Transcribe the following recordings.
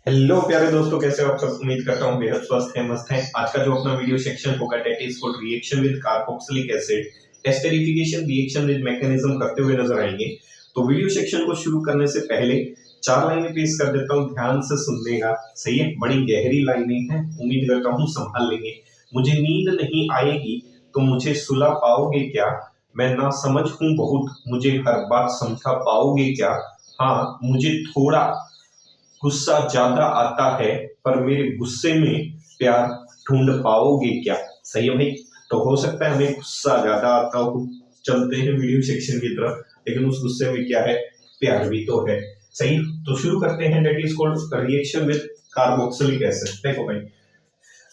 Hello प्यारे दोस्तों, कैसे हो आप सब। उम्मीद करता हूँ बेहद स्वस्थ हैं, मस्त हैं। आज का जो अपना वीडियो सेक्शन होगा that is for reaction with carboxylic acid esterification reaction with mechanism करते हुए नजर आएंगे। तो वीडियो सेक्शन को शुरू करने से पहले चार लाइनें पेश कर देता हूँ, ध्यान से सुनने। सही है, बड़ी गहरी लाइनें हैं, उम्मीद करता हूँ संभाल लेंगे। मुझे नींद नहीं आएगी तो मुझे सुला पाओगे क्या, मैं ना समझ हूँ बहुत, मुझे हर बात समझा पाओगे क्या। हाँ, मुझे थोड़ा गुस्सा ज्यादा आता है पर मेरे गुस्से में प्यार ढूंढ पाओगे क्या। सही है भाई। तो हो सकता है हमें गुस्सा ज्यादा आता हो, चलते हैं वीडियो सेक्शन की तरफ, लेकिन उस गुस्से में क्या है, प्यार भी तो है। सही, तो शुरू करते हैं। That is called reaction with carboxylic acid. देखो भाई,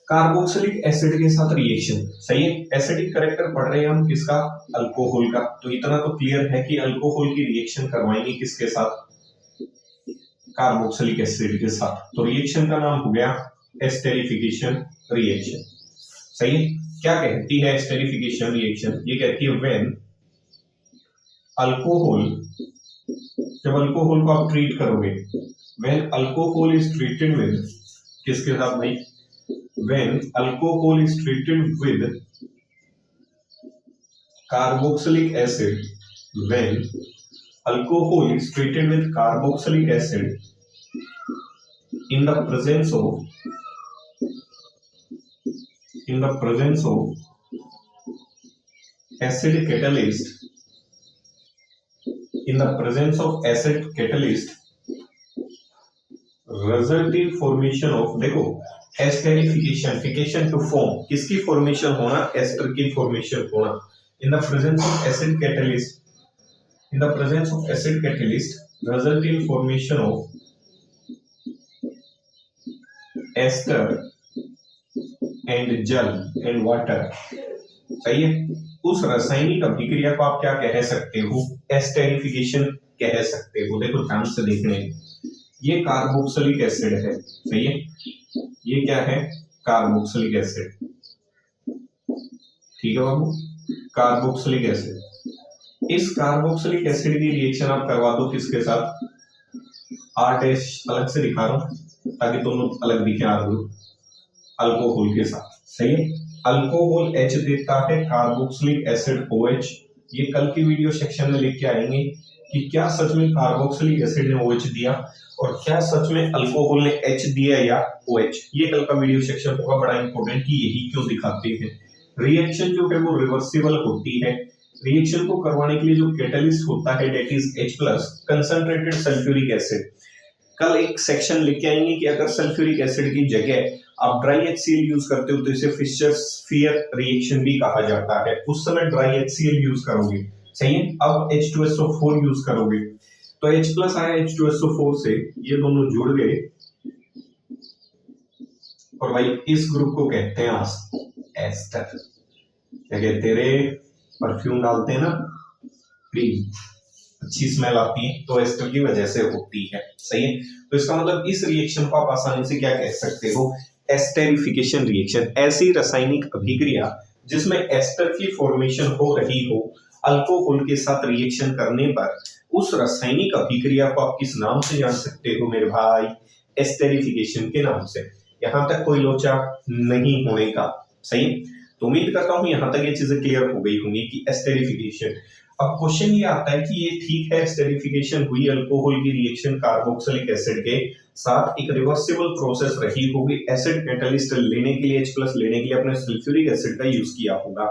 कार्बोक्सिलिक एसिड के साथ रिएक्शन। सही है, एसिडिक करेक्टर पढ़ रहे हैं हम किसका, अल्कोहल का। तो इतना तो क्लियर है कि अल्कोहल की रिएक्शन करवाएंगे किसके साथ, कार्बोक्सिलिक एसिड के साथ। तो रिएक्शन का नाम हो गया एस्टेरिफिकेशन रिएक्शन। सही है, क्या कहती है एस्टेरिफिकेशन रिएक्शन, ये कहती है व्हेन अल्कोहल, जब अल्कोहल को आप ट्रीट करोगे, when alcohol is treated with, किसके साथ भाई, when alcohol is treated with carboxylic acid, when alcohol is treated with carboxylic acid in the presence of acid catalyst, in the presence of acid catalyst resulting formation of, देखो esterification, फिकेशन to form, किसकी formation होना, ester की formation होना। in the presence of acid catalyst, in the presence of acid catalyst result in formation of ester and jal and water। सही है, उस रासायनिक अभिक्रिया को आप क्या कह सकते हो, एस्टेरिफिकेशन कह सकते हो। देखो ध्यान से देखने, ये कार्बोक्सिलिक एसिड है। सही है, ये क्या है, कार्बोक्सिलिक एसिड। ठीक है बाबू, कार्बोक्सिलिक एसिड। इस कार्बोक्सिलिक एसिड की रिएक्शन आप करवा दो किसके साथ, आर डैश अलग से दिखा रहा हूं ताकि दोनों अलग दिखे, आर ग्रुप, अल्कोहल के साथ। सही है, अल्कोहल H देता है, कार्बोक्सिलिक एसिड OH। ये कल की वीडियो सेक्शन में लिख के आएंगे कि क्या सच में कार्बोक्सिलिक एसिड ने OH दिया और क्या सच में अल्कोहल ने H दिया या OH। ये कल का वीडियो सेक्शन होगा, बड़ा इंपॉर्टेंट कि यही क्यों दिखाते हैं। रिएक्शन जो है वो रिवर्सिबल होती है। रिएक्शन को करवाने के लिए जो कैटलिस्ट होता है that is H plus concentrated sulphuric acid. कल एक सेक्शन लेके आएंगे कि अगर सल्फ्यूरिक एसिड की जगह आप ड्राई HCl यूज करते हो तो इसे फिशर-स्फीयर रिएक्शन भी कहा जाता है। उस समय ड्राई HCl यूज करोगे। सही है, अब H2SO4 यूज करोगे तो H प्लस आया H2SO4 से, ये दोनों जुड़ गए और भाई इस ग्रुप को कहते हैं एस्टर। क्या कहते रे, परफ्यूम डालते हैं ना, अच्छी स्मेल आती है तो एस्टर की वजह से होती है। सही है, तो इसका मतलब इस रिएक्शन को आप आसानी से क्या कह सकते हो, एस्टेरिफिकेशन रिएक्शन। ऐसी रासायनिक अभिक्रिया जिसमें एस्टर की फॉर्मेशन हो रही हो अल्कोहल के साथ रिएक्शन करने पर, उस रासायनिक अभिक्रिया को आप किस नाम से जान सकते हो मेरे भाई, एस्टेरिफिकेशन के नाम से। यहां तक कोई लोचा नहीं होने का। सही, तो उम्मीद करता हूं यहां तक ये चीजें क्लियर हो गई होंगी कि एस्टेरिफिकेशन। अब क्वेश्चन ये आता है कि ये ठीक है, एस्टेरिफिकेशन हुई अल्कोहल की रिएक्शन कार्बोक्सिलिक एसिड के साथ, एक रिवर्सिबल प्रोसेस रही होगी, एसिड कैटलिस्ट लेने के लिए, H+ लेने के लिए अपने सल्फ्यूरिक एसिड का यूज किया होगा,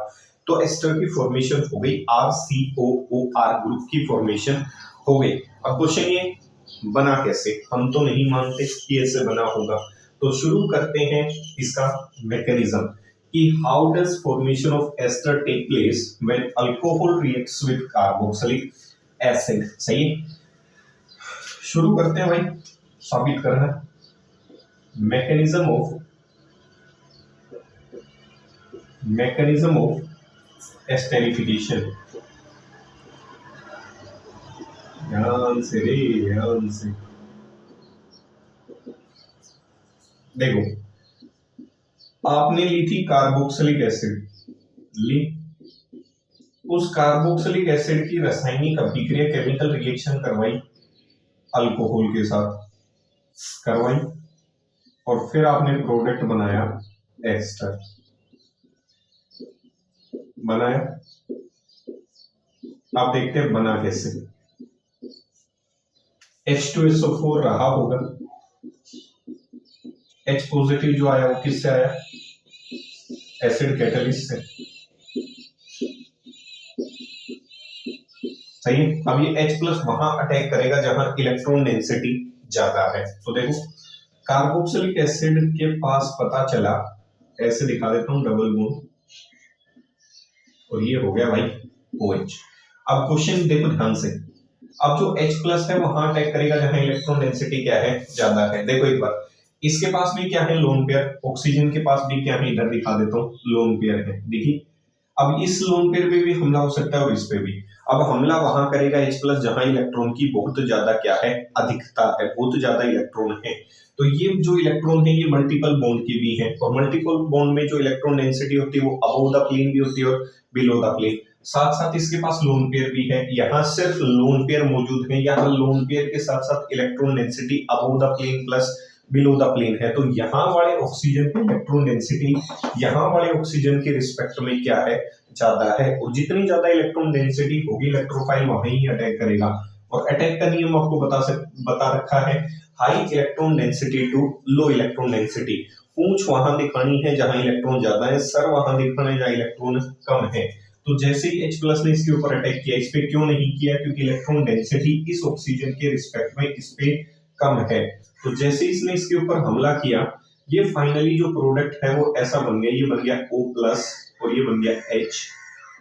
तो एस्टर की फॉर्मेशन हो गई, RCOOR ग्रुप की फॉर्मेशन हो गई। अब क्वेश्चन ये बना कैसे, हम तो नहीं मानते कि ऐसे बना होगा। तो शुरू करते हैं इसका मैकेनिज्म कि how does formation of ester take place when alcohol reacts with carboxylic acid। सही, शुरू करते हैं भाई, साबित करना मैकेनिज्म ऑफ एस्टेरिफिकेशन। ध्यान से रे, ध्यान से देखो, आपने ली थी कार्बोक्सिलिक एसिड, ली, उस कार्बोक्सिलिक एसिड की रासायनिक अभिक्रिया केमिकल रिएक्शन करवाई अल्कोहल के साथ, करवाई। और फिर आपने प्रोडक्ट बनाया एस्टर, बनाया। आप देखते हैं बना कैसे। H2SO4 रहा होगा, H पॉजिटिव जो आया वो किससे आया, एसिड कैटलिस्ट से, सही है। अब ये H प्लस वहां अटैक करेगा जहां इलेक्ट्रॉन डेंसिटी ज्यादा है। तो देखो कार्बोक्सिलिक एसिड के पास पता चला, ऐसे दिखा देता हूं डबल बॉन्ड, और ये हो गया भाई OH। अब क्वेश्चन देखो ध्यान से, अब जो H प्लस है वहां अटैक करेगा जहां इलेक्ट्रॉन डेंसिटी क्या है, ज्यादा है। देखो एक बार, इसके पास भी क्या है, लोन पेयर। ऑक्सीजन के पास भी क्या है, इधर दिखा देता हूँ, लोन पेयर है। देखिए अब इस लोन पेयर पे भी हमला हो सकता है और इस पे भी। अब हमला वहां करेगा H प्लस जहां इलेक्ट्रॉन की बहुत ज्यादा क्या है, अधिकता है, बहुत ज्यादा इलेक्ट्रॉन है। तो ये जो इलेक्ट्रॉन है ये मल्टीपल बॉन्ड की भी है, और मल्टीपल बॉन्ड में जो इलेक्ट्रॉन डेंसिटी होती है वो अबव द प्लेन भी होती है और बिलो द प्लेन। साथ साथ इसके पास लोन पेयर भी है, यहाँ सिर्फ लोन पेयर मौजूद है, यहाँ लोन पेयर के साथ साथ electron density above the plane plus below the plane है। तो यहाँ वाले ऑक्सीजन की इलेक्ट्रॉन डेंसिटी यहाँ वाले ऑक्सीजन के रिस्पेक्ट में क्या है, ज्यादा है। और जितनी ज्यादा इलेक्ट्रॉन डेंसिटी होगी इलेक्ट्रोफाइल वहीं ही अटैक करेगा। और अटैक का नियम आपको बता रखा है, high electron density to low electron density. पूंछ वहां दिखानी है जहां इलेक्ट्रॉन ज्यादा है, सर वहां दिखाना है जहां इलेक्ट्रॉन कम है। तो जैसे ही H प्लस ने इसके ऊपर अटैक किया, इस पे क्यों नहीं किया, क्योंकि इलेक्ट्रॉन डेंसिटी इस ऑक्सीजन के रिस्पेक्ट में इस पे कम है। तो जैसे इसने इसके ऊपर हमला किया, ये फाइनली जो प्रोडक्ट है वो ऐसा बन गया, ये बन गया O प्लस और ये बन गया H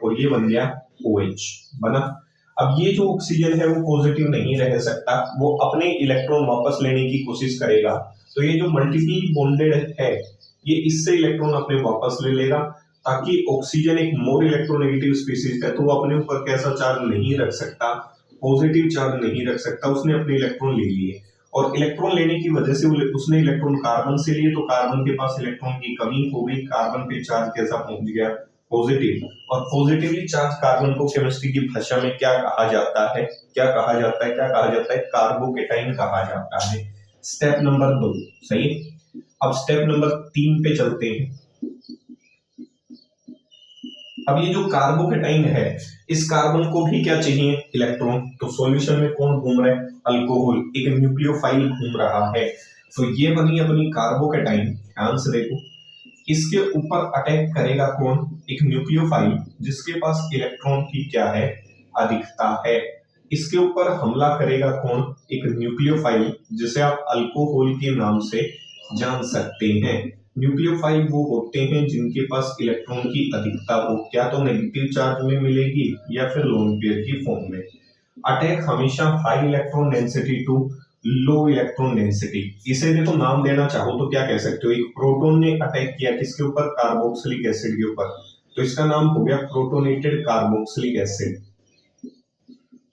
और ये बन गया OH बना। अब ये जो ऑक्सीजन है वो पॉजिटिव नहीं रह सकता, वो अपने इलेक्ट्रॉन वापस लेने की कोशिश करेगा। तो ये जो मल्टीपली बॉन्डेड है ये इससे इलेक्ट्रॉन अपने वापस ले लेगा, ताकि ऑक्सीजन एक मोर इलेक्ट्रोनेगेटिव स्पीसीज है, तो वो अपने ऊपर कैसा चार्ज नहीं रख सकता, पॉजिटिव चार्ज नहीं रख सकता। उसने अपने इलेक्ट्रॉन ले लिए, और इलेक्ट्रॉन लेने की वजह से उसने इलेक्ट्रॉन कार्बन से लिए, तो कार्बन के पास इलेक्ट्रॉन की कमी हो गई, कार्बन पे चार्ज कैसा पहुंच गया, पॉजिटिव। और पॉजिटिवली चार्ज कार्बन को केमिस्ट्री की भाषा में क्या कहा जाता है, क्या कहा जाता है, क्या कहा जाता है, कार्बोकेटाइन कहा जाता है। स्टेप नंबर 2 सही। अब स्टेप नंबर 3 पे चलते हैं। अब ये जो कार्बोकेटाइन है, इस कार्बन को भी क्या चाहिए, इलेक्ट्रॉन। तो सॉल्यूशन में कौन घूम रहा है, अल्कोहल, एक न्यूक्लियोफाइल घूम रहा है। तो ये बनी अपनी कार्बोकेटाइन, ध्यान से देखो। इसके ऊपर अटैक करेगा कौन, एक न्यूक्लियोफाइल जिसके पास इलेक्ट्रॉन की क्या है, अधिकता है। इसके ऊपर हमला करेगा कौन, एक न्यूक्लियोफाइल जिसे आप अल्कोहल के नाम से जान सकते हैं। न्यूक्लियोफाइल वो होते हैं जिनके पास इलेक्ट्रॉन की अधिकता हो, क्या तो नेगेटिव चार्ज में मिलेगी या फिर लोन पेयर की फॉर्म में। अटैक हमेशा high electron density to low electron density. इसे देखो नाम देना चाहो तो क्या कह सकते हो, एक प्रोटॉन ने अटैक किया किसके ऊपर, कार्बोक्सिलिक एसिड के ऊपर, तो इसका नाम हो गया प्रोटोनेटेड कार्बोक्सिलिक एसिड।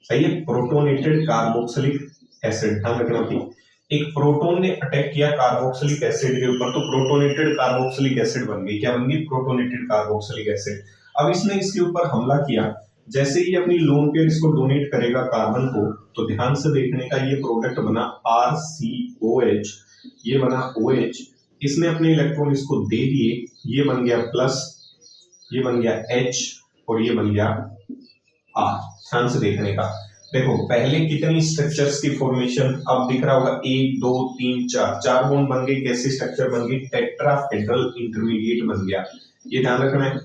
सही है, प्रोटोनेटेड कार्बोक्सिलिक एसिड, ध्यान रखना प्लीज। एक प्रोटॉन ने अटैक किया कार्बोक्सिलिक एसिड के ऊपर, तो प्रोटोनेटेड कार्बोक्सिलिक एसिड बन गई, क्या बन गई, प्रोटोनेटेड कार्बोक्सिलिक एसिड। अब इसने इसके ऊपर हमला किया, जैसे ही अपनी लोन पेयर इसको डोनेट करेगा कार्बन को, तो ध्यान से देखने का, ये प्रोडक्ट बना RCOH, ये बना OH। इसने अपने इलेक्ट्रॉन इसको दे दिए, ये बन गया प्लस, ये बन गया H और ये बन गया R। ध्यान से देखने का, देखो पहले कितनी स्ट्रक्चर्स की फॉर्मेशन, अब दिख रहा होगा 1 2 3 4, 4 बॉन्ड बन गए। कैसी स्ट्रक्चर बन गई, टेट्राहेड्रल इंटरमीडिएट बन गया। ये ध्यान रखना है,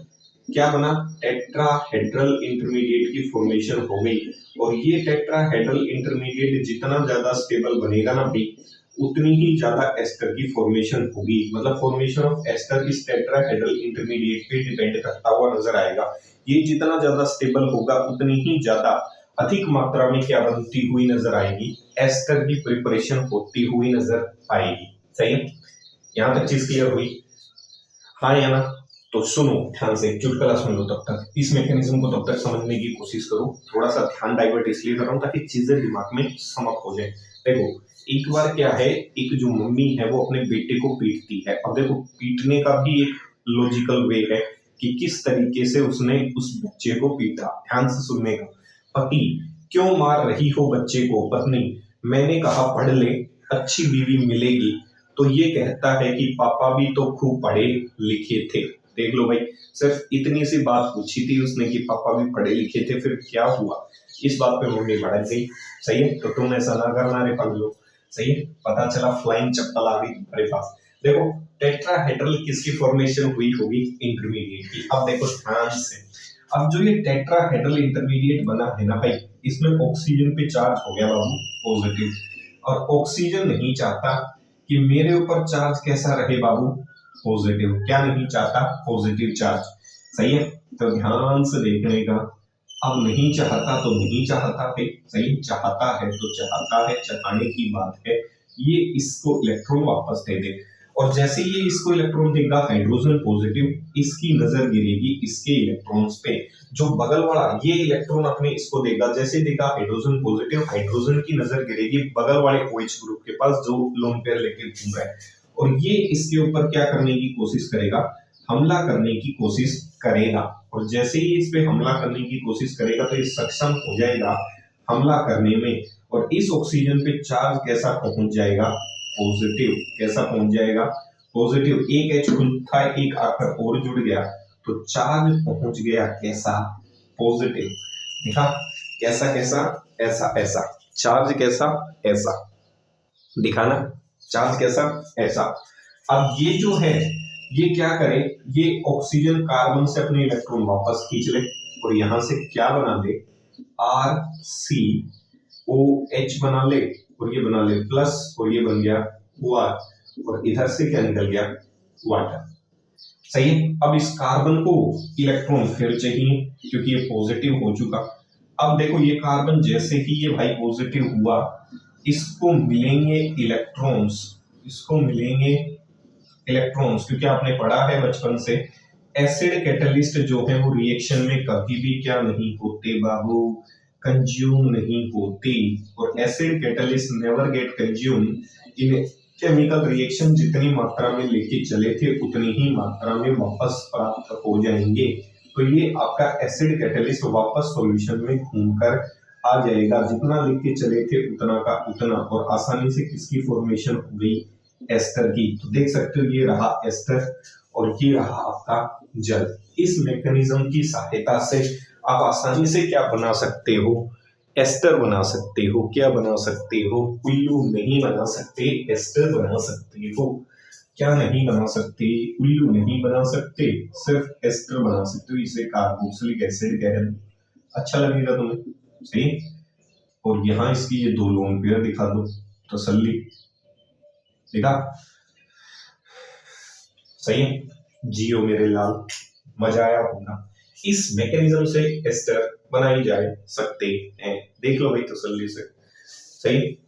क्या बना, टेट्राहेड्रल इंटरमीडिएट की फॉर्मेशन हो गई। और ये टेट्राहेड्रल इंटरमीडिएट जितना ज्यादा स्टेबल बनेगा ना भी, उतनी ही ज्यादा एस्टर की फॉर्मेशन होगी। मतलब फॉर्मेशन ऑफ एस्टर इस टेट्राहेड्रल इंटरमीडिएट पे डिपेंड करता हुआ नजर आएगा। ये जितना ज्यादा स्टेबल होगा उतनी ही ज्यादा अधिक मात्रा में क्या बनती हुई नजर आएगी, एस्टर की प्रिपरेशन होती हुई नजर आएगी। सही है, यहां तक चीज क्लियर हुई, हाँ या ना। तो सुनो ध्यान से, चुटकुला सुन लो तब तक, इस मैकेनिज्म को तब तक समझने की कोशिश करो। थोड़ा सा ध्यान डाइवर्ट इसलिए कर रहा हूं ताकि चीजें दिमाग में समझ हो जाए। देखो एक बार क्या है, एक जो मम्मी है वो अपने बेटे को पीटती है। अब देखो पीटने का भी एक लॉजिकल वे है कि किस तरीके से उसने उस बच्चे को पीटा। ध्यान से सुनने का, पति, क्यों मार रही हो बच्चे को, पत्नी, मैंने कहा पढ़ ले, अच्छी बीवी मिलेगी, तो ये कहता है कि पापा भी तो खूब पढ़े लिखे थे। देख लो भाई, सिर्फ इतनी सी बात पूछी थी उसने कि पापा भी पढ़े लिखे थे, फिर क्या हुआ, इस बात पे मम्मी भड़क गई। सही है, तो तुम ऐसा ना करना रे पगलो। सही है, पता चला फ्लाइंग चप्पल आ गई तुम्हारे पास। देखो टेट्राहेड्रल किसकी फॉर्मेशन हुई होगी, इंटरमीडिएट की। अब देखो ध्यान से, अब जो ये टेट्राहेड्रल इंटरमीडिएट बना है ना भाई, इसमें ऑक्सीजन पे चार्ज हो गया बाबू पॉजिटिव, और ऑक्सीजन नहीं चाहता कि मेरे ऊपर चार्ज कैसा रहे बाबू, पॉजिटिव। क्या नहीं चाहता, पॉजिटिव चार्ज। सही है, तो ध्यान से देखने का। अब नहीं चाहता तो नहीं चाहता है, सही, चाहता है तो चाहता है, चाहने की बात है। ये इसको इलेक्ट्रॉन वापस दे दे, और जैसे ये इसको इलेक्ट्रॉन देगा हाइड्रोजन पॉजिटिव, इसकी नजर गिरेगी इसके इलेक्ट्रॉन्स पे। जो बगल वाला ये इलेक्ट्रॉन अपने इसको देगा, जैसे देगा हाइड्रोजन पॉजिटिव, हाइड्रोजन की नजर गिरेगी बगल वाले OH ग्रुप के पास जो लोन पेयर लेके घूम रहा है, और ये इसके ऊपर क्या करने की कोशिश करेगा, हमला करने की कोशिश करेगा। और जैसे ही इस पे हमला करने की कोशिश करेगा तो ये सक्षम हो जाएगा हमला करने में, और इस ऑक्सीजन पे चार्ज कैसा पहुंच जाएगा, पॉजिटिव। कैसा पहुंच जाएगा, पॉजिटिव। एक H खुद था, एक आकर और जुड़ गया, तो चार्ज पहुंच गया कैसा, पॉजिटिव। देखा कैसा कैसा, ऐसा ऐसा, चार्ज कैसा, ऐसा। दिखा ना, चार्ज कैसा, ऐसा। अब ये जो है ये क्या करे, ये ऑक्सीजन कार्बन से अपने इलेक्ट्रॉन वापस खींच ले, और यहां से क्या बना ले, RCOH बना ले, और ये बना ले प्लस, और ये बन गया OR, और इधर से क्या निकल गया, वाटर। सही है, अब इस कार्बन को इलेक्ट्रॉन फिर चाहिए क्योंकि ये पॉजिटिव हो चुका। अब देखो ये कार्बन जैसे ही ये भाई पॉजिटिव हुआ, इसको मिलेंगे इलेक्ट्रॉन्स, इसको मिलेंगे इलेक्ट्रॉन्स, क्योंकि आपने पढ़ा है बचपन से एसिड कैटलिस्ट जो है वो रिएक्शन में कभी भी क्या नहीं होते बाबू, कंज्यूम नहीं होते। और acid catalyst never get consume in chemical reaction, जितनी मात्रा में लेके चले थे उतनी ही मात्रा में वापस प्राप्त हो जाएंगे। तो ये आपका एसिड कैटलिस्ट वापस सॉल्यूशन में घूमकर आ जाएगा, जितना लेके चले थे उतना का उतना, और आसानी से किसकी फॉर्मेशन हो गई, एस्टर की। तो देख सकते हो ये रहा एस्टर और ये रहा आपका जल। इस मैकेनिज्म की सहायता से आप आसानी से क्या बना सकते हो, एस्टर बना सकते हो। क्या बना सकते हो, उल्लू नहीं बना सकते, एस्टर बना सकते हो। क्या नहीं बना सकते, उल्लू नहीं बना सकते, सिर्फ एस्टर बना सकते हो। इसे कार्बोक्सिलिक एसिड कह रहे हैं। अच्छा लगेगा तुम्हें, सही। और यहाँ इसकी ये दो लोन पेयर दिखा दो, तसल्ली। देखा, सही है, जियो मेरे लाल, मजा आया होगा। इस मैकेनिज्म से एस्टर बनाई जा सकते हैं। देख लो भाई तसल्ली से, सही।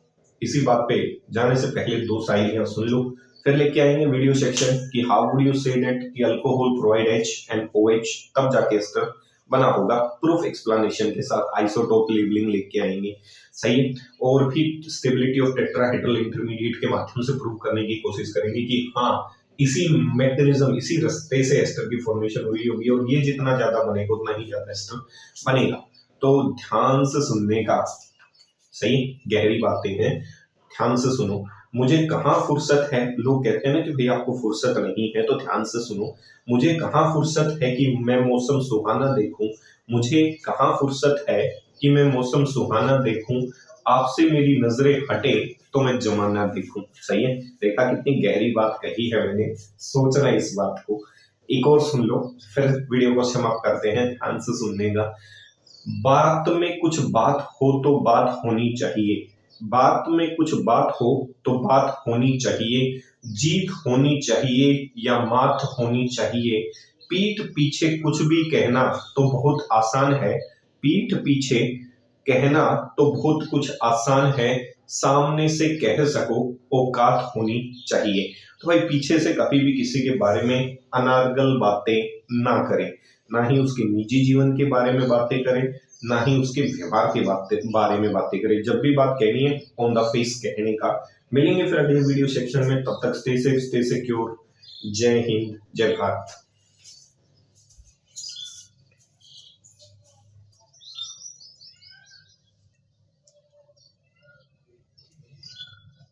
इसी बात पे जाने से पहले दो शायरियां सुन लो, फिर लेके आएंगे वीडियो सेक्शन कि how would you say that कि alcohol provide H and OH, तब जाके एस्टर बना होगा। प्रूफ एक्सप्लेनेशन के साथ आइसोटोप लेबलिंग लेके आएंगे, सही है। और भी स्टेबिलिटी ऑफ टेट्राहेड्रल इंटरमीडिएट के माध्यम से प्रूव करने की कोशिश करेंगे कि हाँ इसी मैकेनिज्म, इसी रास्ते से एस्टर की फॉर्मेशन हुई होगी, और ये जितना ज्यादा बनेगा उतना ही ज्यादा एस्टर बनेगा। तो ध्यान से सुनने का, सही, गहरी बातें हैं, ध्यान से सुनो। मुझे कहाँ फुर्सत है, लोग कहते हैं ना कि भाई आपको फुर्सत नहीं है, तो ध्यान से सुनो। मुझे कहाँ फुर्सत है कि मैं मौसम सुहाना देखूं, मुझे कहाँ फुर्सत है कि मैं मौसम सुहाना देखूं, आपसे मेरी नजरें हटे तो मैं जमाना देखूं। सही है, देखा कितनी गहरी बात कही है मैंने, सोचना इस बात को। एक और सुन लो, फिर वीडियो को समाप्त करते हैं। ध्यान से सुनने का। बात में कुछ बात हो तो बात होनी चाहिए, बात में कुछ बात हो तो बात होनी चाहिए, जीत होनी चाहिए या मात होनी चाहिए। पीठ पीछे कुछ भी कहना तो बहुत आसान है, पीठ पीछे कहना तो बहुत कुछ आसान है, सामने से कह सको औकात होनी चाहिए। तो भाई पीछे से कभी भी किसी के बारे में अनार्गल बातें ना करें, ना ही उसके निजी जीवन के बारे में बातें करें, ना ही उसके व्यवहार के बारे में बातें करें। जब भी बात कहनी है ऑन द फेस कहने का। मिलेंगे फिर अगले वीडियो सेक्शन में, तब तक स्टे सेफ, स्टे सिक्योर। जय हिंद, जय भारत।